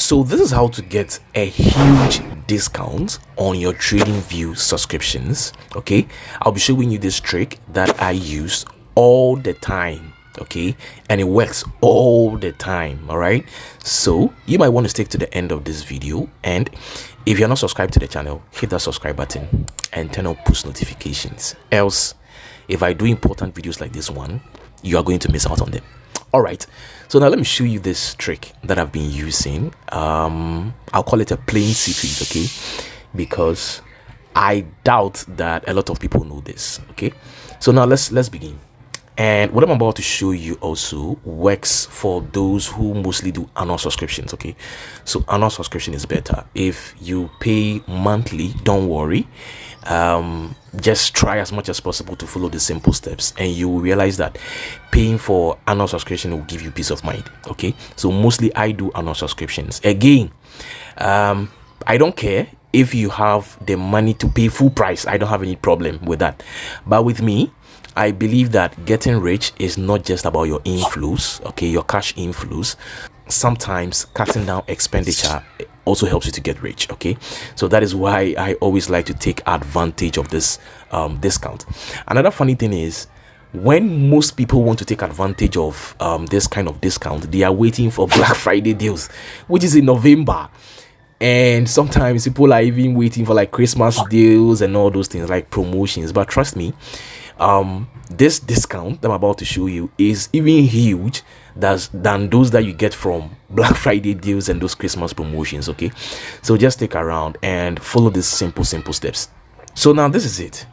So this is how to get a huge discount on your Tradingview subscriptions. Okay, I'll be showing you this trick that I use all the time. Okay, and it works all the time. All right, so you might want to stick to the end of this video, and if you're not subscribed to the channel, hit that subscribe button and turn on push notifications, else if I do important videos like this one, you are going to miss out on them. All right, so now let me show you this trick that I've been using. I'll call it a plain secret, okay, because I doubt that a lot of people know this. Okay, so now let's begin. And what I'm about to show you also works for those who mostly do annual subscriptions. Okay, so annual subscription is better. If you pay monthly, don't worry, just try as much as possible to follow the simple steps, and you will realize that paying for annual subscription will give you peace of mind. Okay, so mostly I do annual subscriptions. Again, I don't care if you have the money to pay full price. I don't have any problem with that, but with me, I believe that getting rich is not just about your inflows, okay, your cash inflows. Sometimes cutting down expenditure also helps you to get rich. Okay, so that is why I always like to take advantage of this discount. Another funny thing is, when most people want to take advantage of this kind of discount, they are waiting for Black Friday deals, which is in November. And sometimes people are even waiting for like Christmas deals and all those things, like promotions. But trust me, this discount that I'm about to show you is even huge than those that you get from Black Friday deals and those Christmas promotions. Okay, so just stick around and follow these simple steps. So now this is it.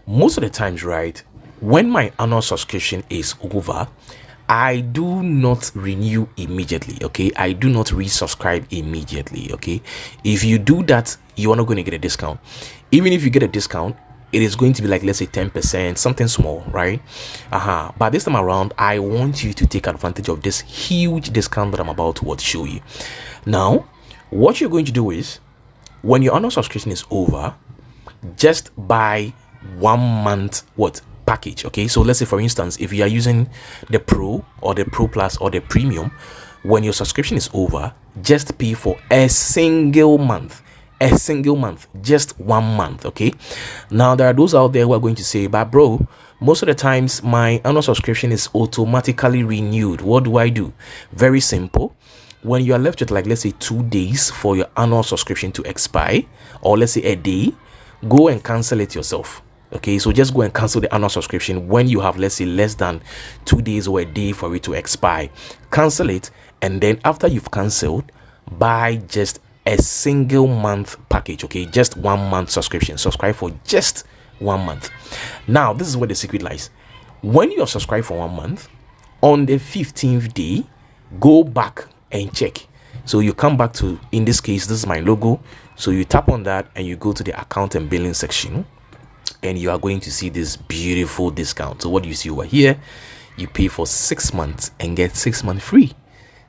Most of the times, right, when my annual subscription is over, I do not renew immediately. Okay, I do not resubscribe immediately. Okay, if you do that, you are not going to get a discount. Even if you get a discount, it is going to be like, let's say 10%, something small, right? But this time around, I want you to take advantage of this huge discount that I'm about to show you. Now, what you're going to do is, when your annual subscription is over, just buy 1 month package. Okay, so let's say for instance, if you are using the Pro or the Pro Plus or the Premium, when your subscription is over, just pay for a single month, just 1 month. Okay, now there are those out there who are going to say, but bro, most of the times my annual subscription is automatically renewed. What do I do? Very simple. When you are left with, like, let's say 2 days for your annual subscription to expire, or let's say a day, go and cancel it yourself. Okay, so just go and cancel the annual subscription when you have, let's say, less than 2 days or a day for it to expire. Cancel it, and then after you've canceled, buy just a single month package. Okay, just 1 month subscription. Subscribe for just 1 month. Now this is where the secret lies. When you are subscribed for 1 month, on the 15th day, go back and check. So you come back to, in this case, this is my logo, so you tap on that and you go to the account and billing section, and you are going to see this beautiful discount. So what do you see over here? You pay for 6 months and get 6 months free.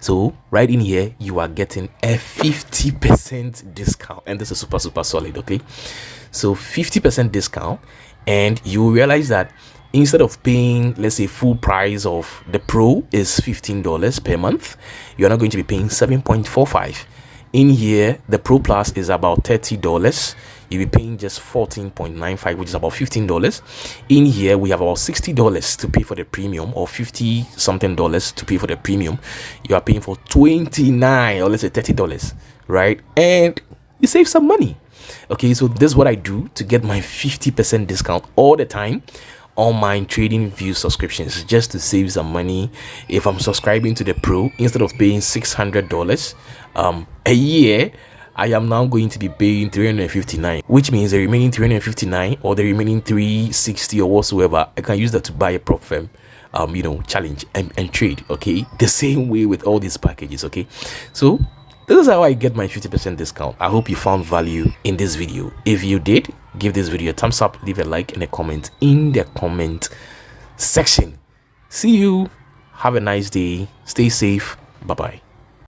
So right in here, you are getting a 50% discount, and this is super solid. Okay, so 50% discount, and you will realize that instead of paying, let's say, full price of the Pro is $15 per month, you're not going to be paying $7.45. In here, the Pro Plus is about $30. You'll be paying just $14.95, which is about $15. In here, we have about $60 to pay for the premium, or $50 something to pay for the premium. You are paying for $29, or let's say $30, right? And you save some money. Okay, so this is what I do to get my 50% discount all the time on my Tradingview subscriptions, just to save some money. If I'm subscribing to the Pro, instead of paying $600 a year, I am now going to be paying $359, which means the remaining $359 or the remaining $360 or whatsoever, I can use that to buy a prop firm, challenge and trade. Okay, the same way with all these packages. Okay, so this is how I get my 50% discount. I hope you found value in this video. If you did, give this video a thumbs up, leave a like and a comment in the comment section. See you. Have a nice day. Stay safe. Bye bye.